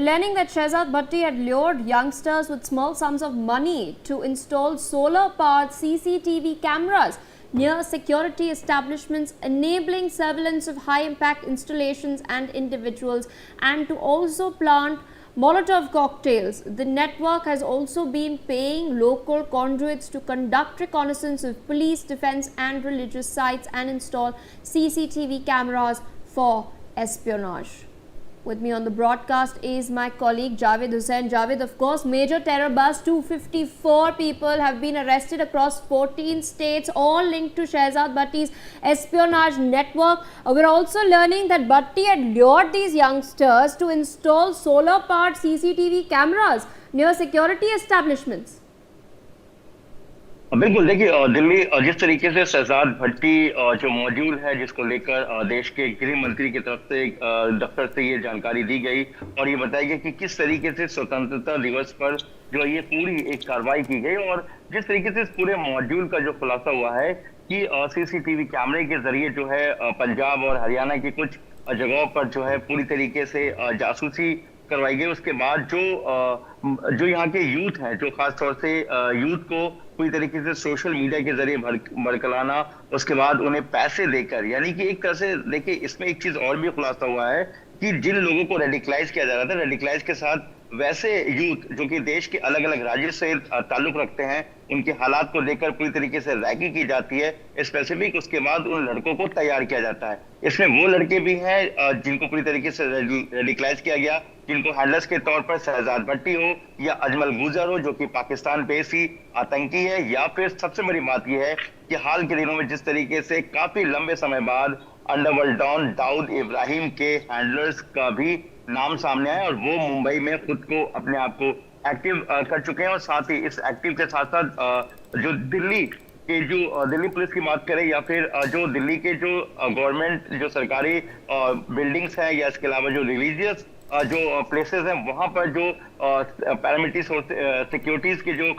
We're learning that Shehzad Bhatti had lured youngsters with small sums of money to install solar-powered CCTV cameras near security establishments, enabling surveillance of high-impact installations and individuals, and to also plant Molotov cocktails. The network has also been paying local conduits to conduct reconnaissance of police, defense and religious sites and install CCTV cameras for espionage. With me on the broadcast is my colleague Javed Hussain. Javed, of course, major terror bust. 254 people have been arrested across 14 states, all linked to Shehzad Bhatti's espionage network. We're also learning that Bhatti had lured these youngsters to install solar-powered CCTV cameras near security establishments. बिल्कुल, देखिए दिल्ली जिस तरीके से शहजाद भट्टी जो module है जिसको लेकर देश के गृह मंत्री की तरफ से दफ्तर से ये जानकारी दी गई और ये बताया गया कि किस तरीके से स्वतंत्रता दिवस पर जो ये पूरी एक कार्रवाई की गई और जिस तरीके से इस पूरे मॉड्यूल का जो खुलासा हुआ है कि सीसीटीवी कैमरे के जरिए जो है पंजाब और हरियाणा की कुछ जगहों पर जो है पूरी तरीके से जासूसी करवाई गई। उसके बाद जो यहाँ के यूथ हैं, जो खास तौर से यूथ को पूरी तरीके से सोशल मीडिया के जरिए भड़कलाना, उसके बाद उन्हें पैसे देकर, यानी कि एक तरह से देखिए इसमें एक चीज और भी खुलासा हुआ है कि जिन लोगों को रेडिकलाइज किया जा रहा था, रेडिकलाइज के साथ वैसे यूथ जो कि देश के अलग अलग राज्यों से ताल्लुक रखते हैं, उनके हालात को देखकर पूरी तरीके से रैगिंग की जाती है स्पेसिफिक। उसके बाद उन लड़कों को तैयार किया जाता है। इसमें वो लड़के भी हैं जिनको पूरी तरीके से रेडिकलाइज किया गया, जिनको हैंडलर्स के तौर पर शहजाद भट्टी हो या अजमल गुजर हो, जो कि पाकिस्तान बेसी आतंकी है, या फिर सबसे बड़ी बात यह है कि हाल के दिनों में जिस तरीके से काफी लंबे समय बाद अंडरवर्ल्ड डॉन दाऊद इब्राहिम के हैंडलर्स का भी नाम सामने आया और वो मुंबई में खुद को अपने आप को एक्टिव कर चुके हैं। और साथ ही इस एक्टिव के साथ साथ जो दिल्ली के जो दिल्ली पुलिस की बात करें या फिर जो दिल्ली के जो गवर्नमेंट जो सरकारी बिल्डिंग्स हैं या इसके अलावा जो रिलीजियस जो प्लेसेस हैं, वहां पर जो पैरामिलिट्री सिक्योरिटीज के जो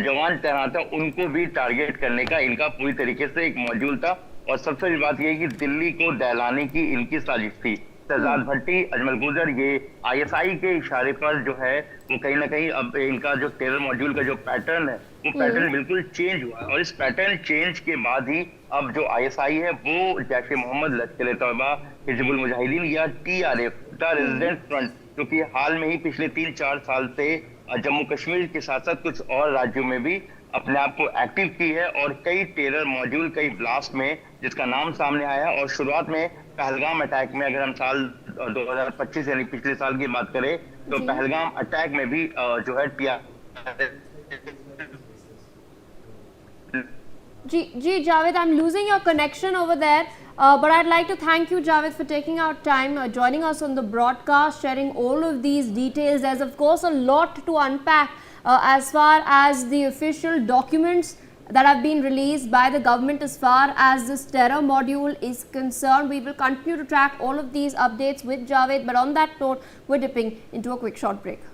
जवान तैनात हैं, उनको भी टारगेट करने का इनका पूरी तरीके से एक मॉड्यूल था। और सबसे बड़ी बात यह है कि दिल्ली को दहलाने की इनकी साजिश थी। शहजाद भट्टी, अजमल गुजर, ये आईएसआई के इशारे पर जो है वो कहीं ना कहीं अब इनका जो टेरर मॉड्यूल का जो पैटर्न है वो पैटर्न बिल्कुल चेंज हुआ है। और इस पैटर्न चेंज के बाद ही अब जो आईएसआई है वो जैसे मोहम्मद, लश्कर-ए-तौबा, हिजबुल मुजाहिदीन या टीआरएफ, द रेजिडेंट फ्रंट, जो कि हाल में ही पिछले 3-4 साल से जम्मू कश्मीर के साथ साथ कुछ और राज्यों में भी अपने आप को एक्टिव की है और कई टेरर मॉड्यूल, कई ब्लास्ट में जिसका नाम सामने आया। और शुरुआत में पहलगाम अटैक में अगर हम साल 2025 यानी पिछले साल की बात करें तो पहलगाम अटैक में भी जो है जी Javed, I'm losing your connection over there, but I'd like to thank you, Javed, for taking out time, joining us on the broadcast, sharing all of these details. There's of course a lot to unpack as far as the official documents that have been released by the government as far as this terror module is concerned. We will continue to track all of these updates with Javed, but on that note, we're dipping into a quick short break.